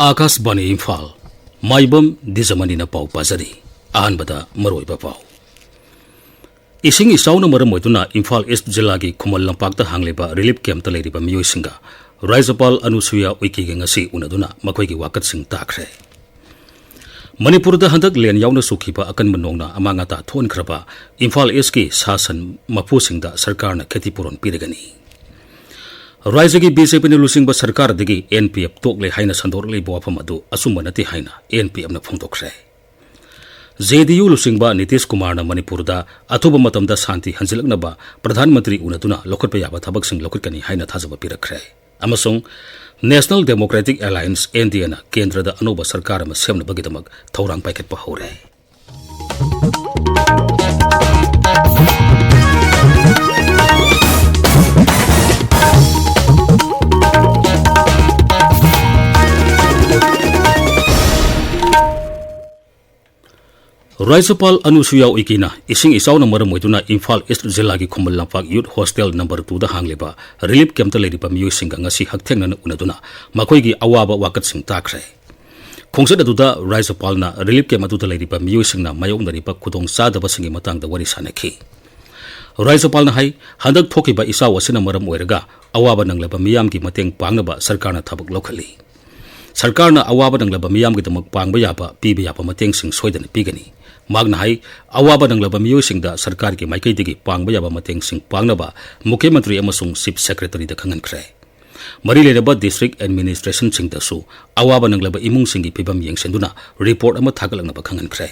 आकाशवाणी इम्फाल माइबम दिजमनी पाउ पाजरी अहनबदा मरोइबा पाउ इसिंग इसाउना मरम ओइदुना इम्फाल ईस्ट जिला की खुमल लंपाक्ता हांगलेबा रिलीफ कैंप लेरिबा मियोइसिंगा राज्यपाल अनुसुया उइकीगे ngasi उनदुना मखोइगी वाकतसिंग ताखरे मणिपुरदा हंदक लेन याउना सुखिबा अकनब नोंगना अमांगाता थोनख्रबा इम्फाल ईस्ट की शासन मफुसिंगदा सरकारना खेतीपुरन पिरगनी राज्य की बीजेपी ने लुसिंग सरकार दगी एनपीएफ तोकले हाइना संदोरले वाफम अदु असुम नति हाइना एनपीएफ न फोंदोखरे जेडीयू लुसिंग नीतीश कुमार मणिपुरदा अथुब मतमदा शांति हंजिलकनबा प्रधानमंत्री उनदुना लोखटपा याबा थबकसिंग लोखटकनी हाइना थाजबा पिरखरे अमसुंग नेशनल डेमोक्रेटिक अलायंस एनडीए ना केंद्रदा अनोबा सरकार अमा सेमनबगिदमक थौरांग पाइखटपा हौरे राज्यपाल अनुसुया उइकीना इसिंग इसाउना मरम ओइदुना इम्फाल ईस्ट जिला की Khuman Lampak youth hostel number 2 दा हांगलेबा रिलीफ कैंप लेरिबा मियोइसिंगा ngasi हक्थेंगना उनदुना मखोइगी अवाबा वाकतसिंग ताखरे खोंसद अदुदा राज्यपालना रिलीफ कैंप अदुदा लेरिबा मियोइसिंगना मायोंगदरिबा खुदोंग चादबसिंगी मतंगदा वरि सानखी राज्यपालना हाई हंदक थोकिबा इसाउ असिना मरम ओइरगा अवाबा नंगलबा मियामगी मतेंग पांगनबा सरकारना थबक लौखली सरकारना अवाबा नंगलबा मियामगिदमक पांगबा याबा पीबा याबा मतेंगसिंग सोइदना पीगनी मागना हाई अवाबा नंगलबा मियोइसिंगदा सरकार की माइकैदगी पांगबा याबा मतेंगसिंग पांगनबा मुख्यमंत्री अमसुंग चीफ सेक्रेटरी दा खंगनख्रे मरी लेरबा डिस्ट्रिक्ट एडमिनिस्ट्रेशन सिंगदसु अवाबा नंगलबा इमुंगसिंगी फिबम येंगसेंदुना रिपोर्ट अमा थागलंगनबा खंगनख्रे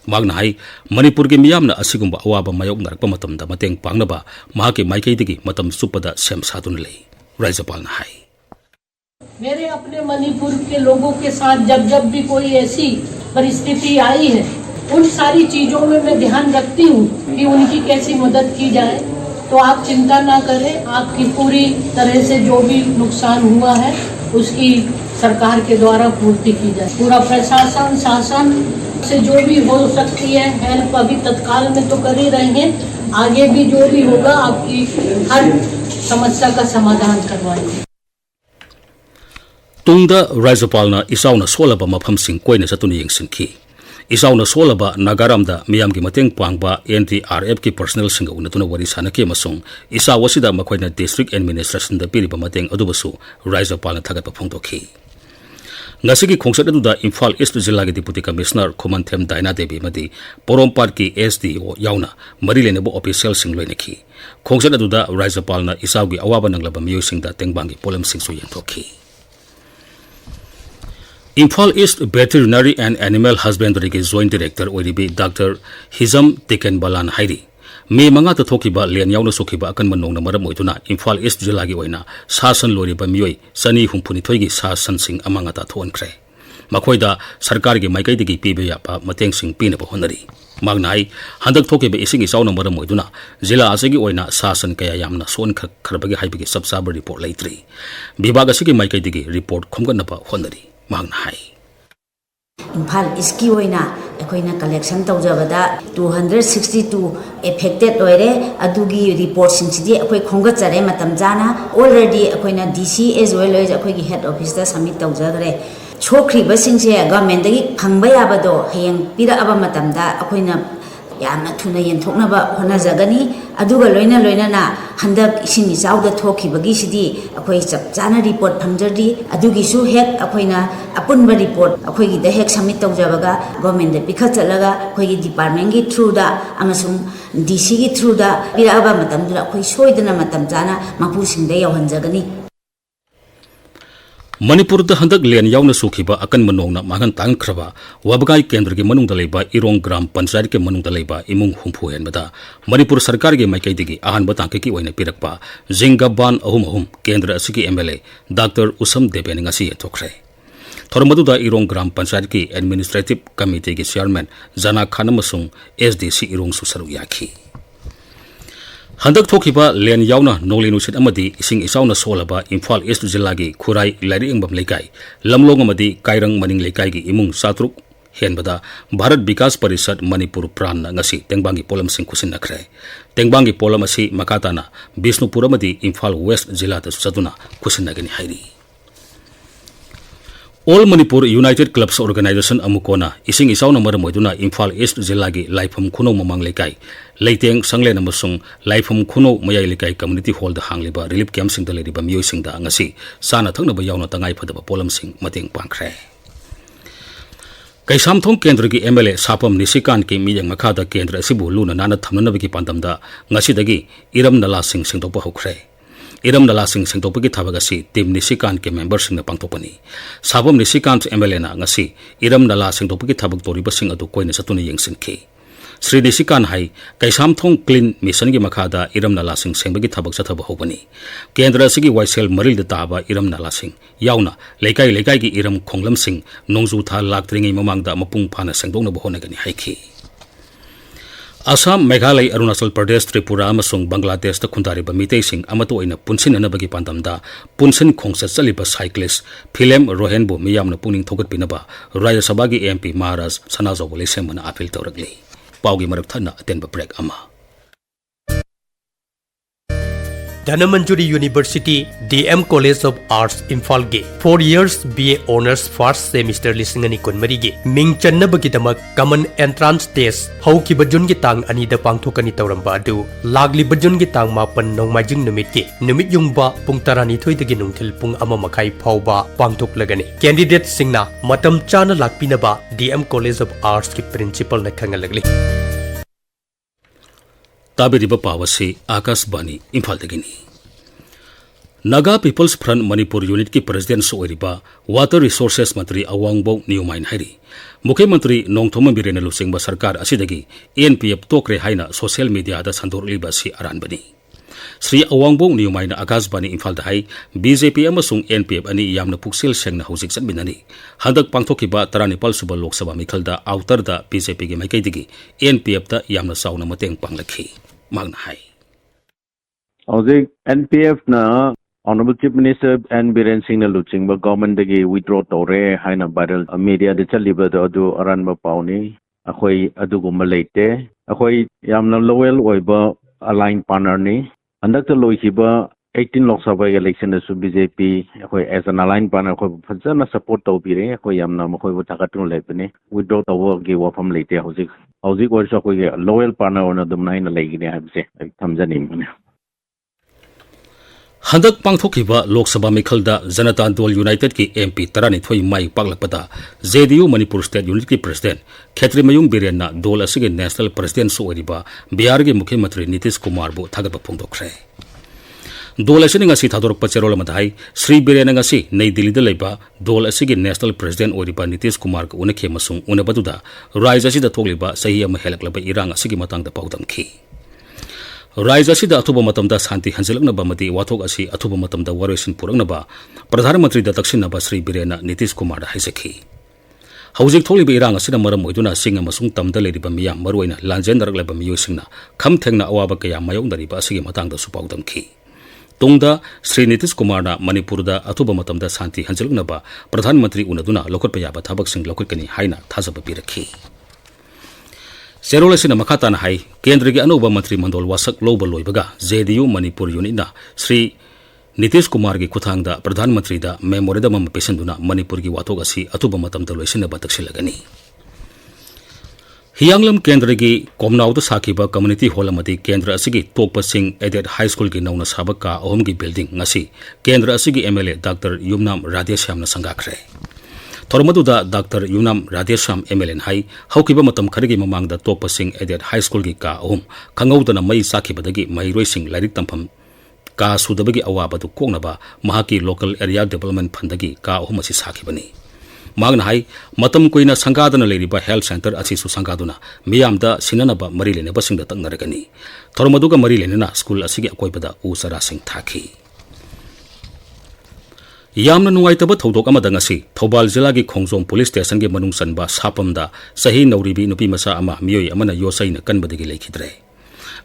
मागना हाई मणिपुर की मियामना असिगुंबा अवाबा मायोगनरकपा मतमदा मतेंग पांगनबा महाके माइकैदगी मतम सुपदा सेम सादुन लई राज्यपालना हाई मेरे अपने मणिपुर के लोगों के साथ जब जब भी कोई ऐसी परिस्थिति आई है उन सारी चीजों में मैं ध्यान रखती हूँ कि उनकी कैसी मदद की जाए। तो आप चिंता ना करें, आपकी पूरी तरह से जो भी नुकसान हुआ है उसकी सरकार के द्वारा पूर्ति की जाए। पूरा प्रशासन शासन से जो भी हो सकती है हेल्प अभी तत्काल में तो कर ही रहे हैं, आगे भी जो भी होगा आपकी हर समस्या का समाधान करवाएंगे। तुंगदा राज्यपालना इसाउना सोलबा मफमसिंग कोइना चतुना येंगसिंखी इसाउना सोलबा नागारामदा मियामगी मतेंग पांगबा एनडीआरएफ की पर्सनल सिंग उनतुना वरी सानके मसुंग इसावसिदा मखोइना डिस्ट्रिक्ट एडमिनिस्ट्रेशन दा पिरिबा मतेंग अदुबसु राज्यपालना थागतपा फोंदोखी ngasi खोंसद अदुदा इम्फाल ईस्ट जिला की डिप्टी कमिश्नर खुमनथेम दाइना देवी मदी पोरोमपार की एसडीओ याउना मरी लेनेबो ऑफिशियल सिंग लोइनखी खोंसद अदुदा राज्यपालना इसाउगी अवाबा नंगलबा मियोइसिंगदा तेंगबांगी पोलम सिंगसु येंथोखी Imphal east veterinary and animal husbandry की जॉइंट डायरेक्टर ओइरिबी डॉक्टर हिजम टिकेनबलान हाइरी मे मंगा थोकिबा लेन याउना सोखिबा अकनब नोंगना मरम ओइदुना इम्फाल ईस्ट जिला की ओइना शासन लोरिबा मियोई सनी हुंफुनिथोइगी शासन सिंग अमांगाता थोनख्रे मखोइदा सरकार की माइकैदगी पीबा याबा मतेंग सिंग पीनबा होनरी मागनाई हंदक थोकिबा इसिंग इसाउना मरम ओइदुना जिला असगी ओइना शासन कया यामना सोन खरबगी हाइबगी सबसाब रिपोर्ट लेत्री विभाग असगी माइकैदगी रिपोर्ट खुमगनबा होनरी मांगना है इम्फाल इसकी होइना अखोइना कलेक्शन तौजबदा 262 एफेक्टेड होइरे अदुगी रिपोर्ट सिंसिदि अखोइ खोंगचरे मतम जाना ऑलरेडी अखोइना डीसी एज वेल एज अखोइगी हेड ऑफिस दा सबमिट तौजगरे छोख्रिबा सिंसे गवर्नमेंट दगी फंगबा याबदो हेयंग पिराबा मतमदा अखोइना यामना थुना यंथोकनबा होनाजगनी अदुगा लोइना लोइना हंदक इसिंग इचाउदा थोखिबगी सिदि अखोइ चपचाना रिपोर्ट फंगजरी अदुगिसु हेक अखोइना अपुनबा रिपोर्ट अखोइगी द हेक सबमिट तौजबगा गवर्नमेंट दे पिखा चलगा अखोइगी डिपार्टमेंट की थ्रू दा अमसुंग डीसी की थ्रू दा पिराबा मतमदुला अखोइ सोइदना मतम जाना मपुसिंग दे यौहनजगनी मणिपुर हंदक लेन याउना सुखिबा अकनब नोंगना मागन तांगख्रबा वबगाई केंद्र के मनुंगदा लेबा इरोंग ग्राम पंचायत के मनुंगदा लेबा इमुंग हुंफु हेनबदा मणिपुर सरकार के माइकैदगी अहानबा तांकेकी ओइना पिरकपा जिंगबान अहुम केंद्र असगी एमएलए डॉक्टर उसम देबेन ngasi यथोख्रे थोरमदुदा इरोंग ग्राम पंचायत की एडमिनिस्ट्रेटिव कमिटी के चेयरमैन जना खान अमसुंग एसडीसी इरोंग सुसरु याखी हंदक थोकिबा लेन याउना नोंगले नुसित अमदी इसिंग इसाउना सोलबा इम्फाल ईस्ट जिला की खुराई लाइरिंगबम लेकाई लमलोंग अमदी काइरंग मनिंग लेकाई की इमुंग सातरुक हेनबदा भारत विकास परिषद मणिपुर प्राण ngasi तेंगबांगी पोलम सिंग खुसिनखरे तेंगबांगी पोलम असि मकाताना बिष्णुपुर अमदी इम्फाल वेस्ट जिला दा चदुना खुसिनगनी हाइरी All Manipur United Clubs Organization Amukhomba ising isaw na maram moiduna Imphal East Zilla gi Laifam Khuno mamang lekai leiteng sangle namasung Laifam Khuno mayai lekai community hall da hangliba relief camp sing da leriba miyoi sing da ngasi sana thakna ba yauna tangai phadaba polam sing mateng pangkhre Kaisam thong kendra gi MLA sapam nisikan ki miyang makhada kendra sibu luna nana thamna bi ki pandamda ngasi dagi iram nala sing singtokpa hokre Iram nala sing singtokpagi thabagasi team nisikan ke members sing na pangtokpani sabam nisikan MLA na ngasi iram nala singtokpagi thabag toriba sing adu koina satuna yengsinki Sri nisikan hai kaisam thong clean mission gi makhada iram nala sing sengbagi thabag sathaba hobani kendra sigi waisel maril da taba iram nala sing yauna lekai lekai gi iram khonglam sing nongju tha laktringi mamangda mapung phana sengdongna bohona gani haiki Assam, Meghalaya, Arunachal Pradesh, Tripura, amasung Bangladesh da khundariba mitei sing amato oina punsin anabagi pandamda punsin khongsa chaliba cyclist Philem Rohenbu miyamna puning thogat pinaba Rajya Sabha gi MP Maharaj Sanajo Bole semana appeal tawragli paugi marak thana atenba break ama Dhanamanjuri University DM College of Arts Imphal ge 4 years BA Honors first semester lisingani konmari ge ming channabagi damak common entrance test haukiba jun gi tang ani da pangthokani tawramba adu lagli bajun gi tang mapan nongmajing numit ge numit yungba pung tarani thoi dagi nungthil pung ama makai phauba pangthoklagani candidate singna matam chana lakpinaba DM College of Arts ki principal na khangalagli Tabiriba Pawasi Akas Bani Imphal Dagini Naga People's Front Manipur Unit ki President Soiriba Water Resources Mantri Awangbo Newmain Hari Mukhe Mantri Nongthoma Birena Lusingba Sarkar Asidagi NPF Tokre Haina Social Media da Sandorliba si Aran Bani Sri Awangbo Newmain Akas Bani Imphal Dahai BJP amasung NPF ani yamna puksil sengna husik sanbinani Handak pangthokiba Taranipal Suba Lok Sabha Mikhalda outer da BJP gi maikaidigi NPF da yamna sauna mateng panglakhi Magna hai. Housing NPF na Honorable Chief Minister and Biren Singh na luching ba government dagi withdraw tore haina viral media de chaliba do adu aran ba pauni akhoi adu gumma leite akhoi yamna loyal oiba aligned partner ni andak to loihiba 18 Lok Sabha election na su BJP akhoi as an aligned partner akhoi phajana support to bire akhoi yamna makhoi bu thakatun leipani withdraw to gi wafam leite housing also akhoi loyal partner on dum naina leigini habse thamjani mane Handak pangthokiba Lok Sabha Mikhalda Janata Dol United ki MP Tarani Thoi Mai Paklakpada JDU Manipur State Unit ki President Khetri Mayung Biren na Dol asigi National President Soiriba Bihar gi Mukhyamantri Nitish Kumar bu thagaba phongdokre Dol asini ngasi thadorok pacherol madai Sri Biren ngasi Nei Delhi da leiba Dol asigi National President Oiriba Nitish Kumar ka unakhe masung unabaduda Raija sida tholiba sahi ama helaklaba irang asigi matangda paudamki Raija sida athuba matamda santi hanjalakna bamati wathok asi athuba matamda waresin purangna Pradhan Mantri da takshinna Sri Birena Nitish Kumar da haisakhi Hawjik tholiba irang asina maram moiduna singa masung tamda leriba miyam maruina lanjen daraklaba miyosingna kham thengna awaba kaya mayong dariba asigi matangda supaudamki Tungda Sri Nitish Kumar na Manipur da athuba matamda santi hanjalakna Pradhan Mantri unaduna lokotpa yaba thabak sing lokotkani haina thajaba pirakhi Serolesina makhatana hai kendra gi anuba mantri mandol wasak loba loibaga JDU Manipur unit na Sri Nitish Kumar gi kuthangda Pradhan Mantri da memorandum am pesenduna Manipur gi wathok asi atuba matam da loisina bataksilagani Hianglam kendra gi komnaw da sakiba community hall amati kendra asigi tokpa sing aided high school gi nauna sabaka ahom gi building ngasi kendra asigi MLA Dr. Yumnam Radhesham na sangakre Thormaduda Dr. Yumnam Radhesham MLN hai haukiba matam kharigi mamangda tokpa sing aided high school gi ka ahum khangawdana mai sakibadagi mai roising lairik tampham ka sudabagi awabadu koknaba mahaki local area development fundagi ka ahum asi sakibani magna hai matam koina sangadana leriba health center asi su sangaduna miyamda sinanaba mari leneba singda taknaragani Thormaduga mari lenena school asigi akoibada usara sing thaki Yamna nuwaitaba thodok amada ngasi Thobal Jilla gi Khongjom Police Station gi manung sanba sapamda sahi nauribi nupi masa ama miyoi amana yosaina kanbadagi lekhidre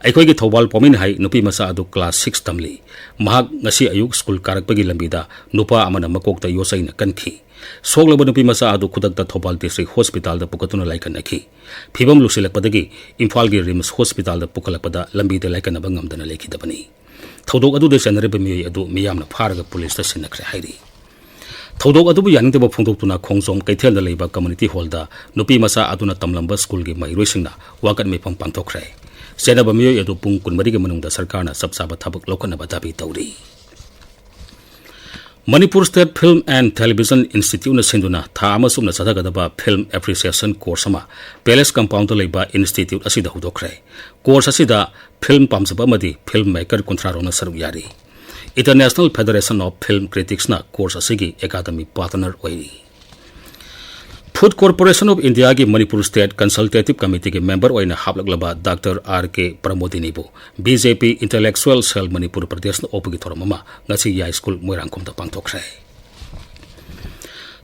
Aikoi gi Thobal pomin hai nupi masa adu class 6 tamli mahak ngasi ayuk school karakpagi lambida nupa amana makokta yosaina kanki soglaba nupi masa adu khudakta Thobal District Hospital da pukatuna laikanaki phibam lusilakpadagi Imphal gi Rims Hospital da pukalakpada lambida laikanaba ngamdana lekhidabani Thodok adu de sanare bemi adu miyamna pharaga police ta sinakre hairi थौदोक अदुबु यानिंगदेबा फोंदोक्तुना खोंजोम कैथेलदा लेबा community हॉलदा नुपी मसा अदुना तमलंबा school गी माइरोइसिंगना वाकत मेफम पांथोखरे सेनाबा मियोय अदु पुंग कुनमरी गे मनुंगदा सरकारना सबसाबा थबक लौखनबा दाबी तौरी Manipur state film and television institute न सिंधुना था अमसुमना सदगदबा फिल्म एप्रिसिएशन कोर्स अमा पैलेस कंपाउंड लेबा इंस्टीट्यूट असिदा हुदोखरे कोर्स असिदा फिल्म पामजबा मदी फिल्म मेकर कुंथ्रारोना सरु यारी international federation of film critics ना कोर्स असिगी एकाडमी पार्टनर ओइरी फूड कॉर्पोरेशन ऑफ इंडिया की मणिपुर स्टेट कंसल्टेटिव कमिटी के मेंबर ओइना हापलगलबा डॉक्टर आर.के. प्रमोदिनीबु BJP intellectual cell Manipur Pradesh ओपगी थोरममा ngasi याई स्कूल मोइरांगखोमदा पांथोखरे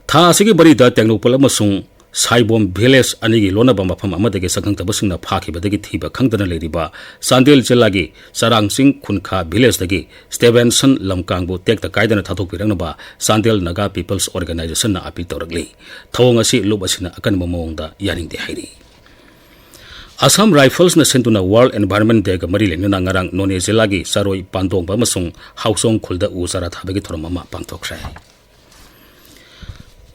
था असिगी बरीदा टेक्नोपोल अमसुंग साइबोम विलेज अनिगी लोनबा मफम अमदगे सखंगतबसिंगना फाखिबदगी थीबा खंगदना लेरिबा सांदेल जिल्लागी सरांगसिंग खुनखा विलेजदगी स्टेवेंसन लमकांगबु टेक्ता कायदना थाथोकबिरंगबा सांदेल नागा पीपल्स ऑर्गेनाइजेशन ना अपील तौरगली थवंग असि लुबसिना अकनबा मओंगदा यानिंगदे हाइरी असम राइफल्स न सेंटुना वर्ल्ड एनवायरनमेंट डे गा मरी लेना ngarang नोने जिल्लागी सरोई पांदोंबा मसुंग हाउसोंग खुलदा उसारा थाबगी थोरममा पांथोखरे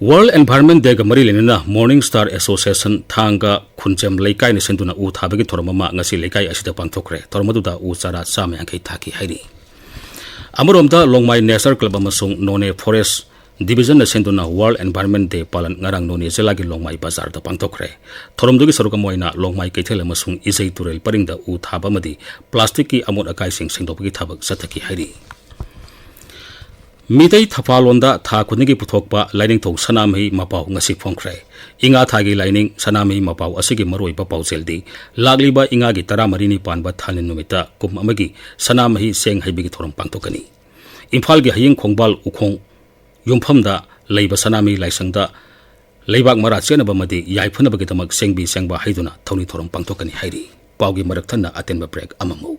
वर्ल्ड एनवायरनमेंट डे गा मरी लेना मॉर्निंग स्टार एसोसिएशन थांगा खुनजेम लेकाई ने सेंटुना उ थाबगी थोरममा ngasi लेकाई असिदा पांथोखरे थोरमदुदा उ सारा सामयांखै थाकी हाइरी अमरोमदा लोंगमाई नेचर क्लब अमसुंग नोने फॉरेस्ट डिवीजन ने सेंटुना वर्ल्ड एनवायरनमेंट डे पालन ngarang नोने जिल्लागी लोंगमाई बाजार दा पांथोखरे थोरमदुगी सरुकमोइना लोंगमाई कैथेल अमसुंग इजै तुरेल परिंगदा उ थाबामदी प्लास्टिक की अमोट अकाइसिंग सिंगदोपगी थाबक सथकी हाइरी मितई थफालोंदा था खुनिगी पुथोकपा लाइनिंग थौ सनामही मपाउ ngasi फोंखरे इंगा थागी लाइनिंग सनामही मपाउ असिगी मरोइबा पाउसेलदी लागलिबा इंगागी 13 पानबा थालिन नुमिता कुम अमगी सनामही सेंग हाइबिगी थोरम पांथोकनी इम्फाल गी हयिंग खोंगबाल उखोंग युमफमदा लैबा सनामही लाइसंगदा लैबाक मरा चेनबा मदी याइफनबगी दमक सेंगबी सेंगबा हाइदुना थौनी theorem पांथोकनी हाइरी पाउगी मरकथना अतेनबा break अममौ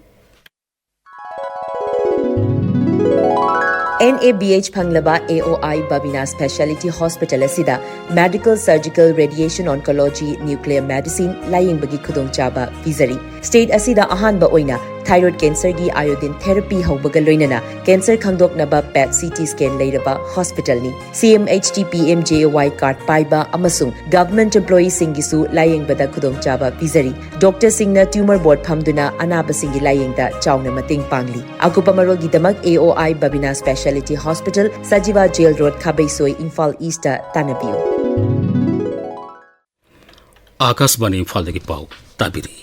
NABH Phanglaba AOI Babina Specialty Hospital asida Medical Surgical Radiation Oncology Nuclear Medicine Lying Bagi Khudong Chaba Vizari State asida ahanba oina thyroid cancer gi iodine therapy haubaga loinana cancer khangdok naba PET CT scan leiraba hospital ni CMHT PMJY card paiba amasung government employee singisu lying bada khudong chaba vizari doctor singna tumor board phamduna anaba singi lying da chawna mating pangli akupa marol gi damak AOI Babina Specialty Hospital Sajiva Jail Road Khabaisoi Imphal East Tanabiu Akashvani Imphal दगी पाउ ताबिरी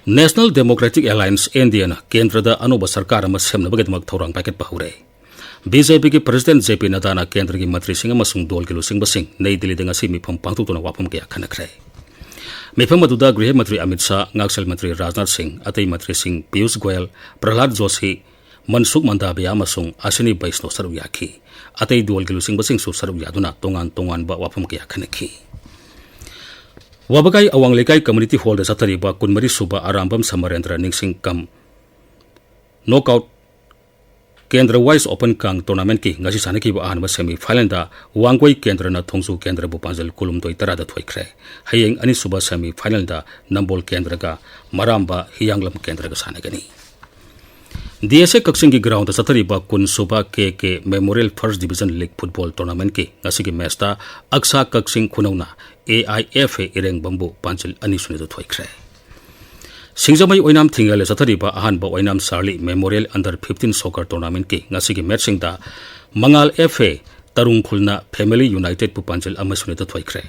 national democratic alliance NDA केंद्र अनुब सरकार सेमनबगीदमक थौरांग पाइखटपा हौरे बीजेपी की प्रेसिडेंट जेपी नड्डा केंद्र की मंत्री दोल की लुसिंग नई दिल्ली में मिफम पांथोक्तुना वाफम कया खनखरे मिफम अदुदा गृह मंत्री अमित शाह ngakchel मंत्री राजनाथ सिंह अतई मंत्री सिंह पीयूष गोयल प्रहलाद जोशी मनसुख मंदाबिया अश्विनी वैष्णव सरु याखी अतई दोल की लुसिंग सरु यादुना तोंगान तोंगान वाफम कया खनखी वाबगाई अवांग लेकाई कम्युनिटी हॉल दा चतरिबा 23 सुबा आरामबम समरेंद्र निंगसिंग कम नॉकआउट केंद्र वाइज ओपन कांग टूर्नामेंट की ngasi सानकीबा अहनबा सेमी फाइनल दा वांगोई केंद्र न थोंसु केंद्र बुपांजल कुलुमदोई तरादा थोइख्रे हयेंग अनि सुबा सेमी फाइनल दा नंबोल केंद्र का मरामबा हियांगलम केंद्र का सानगनी DSA कक्सिंग की ग्राउंड चतरिबा 19 सुबा के memorial first division league football tournament की ngasi की मैच दा अक्सा कक्सिंग खुनौना AIFA इरेंग बंबू पांचल अनि सुनिदो थोइख्रे सिंगजमई ओइनाम थिंगले चतरिबा अहानबा ओइनाम सार्ली मेमोरियल अंडर 15 सॉकर टूर्नामेंट की ngasi की मैचिंग दा मंगाल FA तरुंग खुलना फैमिली यूनाइटेड पु पांचल अमा सुनिदो थोइख्रे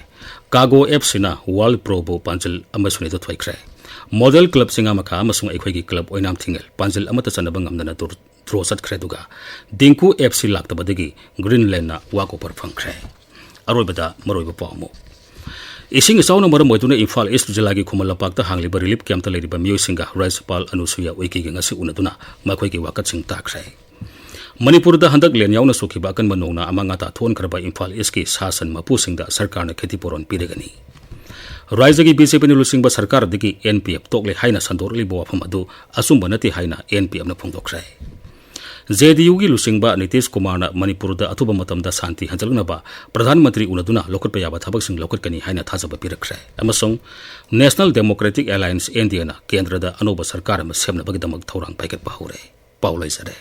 कागो FC ना वर्ल्ड प्रो बु पांचल अमा सुनिदो थोइख्रे मॉडल क्लब सिंगा मखा अमसुंग अखोइगी क्लब ओइनाम थिंगल पांचल अमता चनबा ngamdana ड्रॉ चतख्रे दुगा दिंकु FC लाक्तबदगी ग्रीनलैंड ना वाको पर फंख्रे अरोइबदा मरोइबा पामो इसिंग इसाउना मरम मोइतुना इम्फाल ईस्ट जिल्लागी खुमल लपाकता हांगलिबा रिलीफ कैंपता लेरिबा मियोइसिंगा राज्यपाल अनुसुया उइकीगी ngasi उनदुना मखोइगी वाकतसिंग ताख्रे मणिपुरदा हंदक लेन याउना सुखिबा अकनबा नोंगना अमांगाता थोनखरबा इम्फाल ईस्ट की शासन मपुसिंगदा सरकारना खेतीपोरन पिरेगनी राज्यगी बीजेपी ने लुसिंगबा सरकार दगी NPF तोकले हाइना संदोरलिबा वाफम अदु असुंबा नति हाइना NPF ना फोंदोख्रे JDU की लुसिंगबा नीतीश कुमार मणिपुरदा अथुबा मतमदा शांति हंजलनबा प्रधानमंत्री उनदुना लोकट याबा थबकसिंग लोकटकनी हाइना थाजबा पिरख्रे अमसुंग नेशनल डेमोक्रेटिक अलायंस एनडीए ना केंद्रदा अनोबा सरकार सेमनबगीदमक थौरांग पाइखटपा हौरे पाउलैजरे।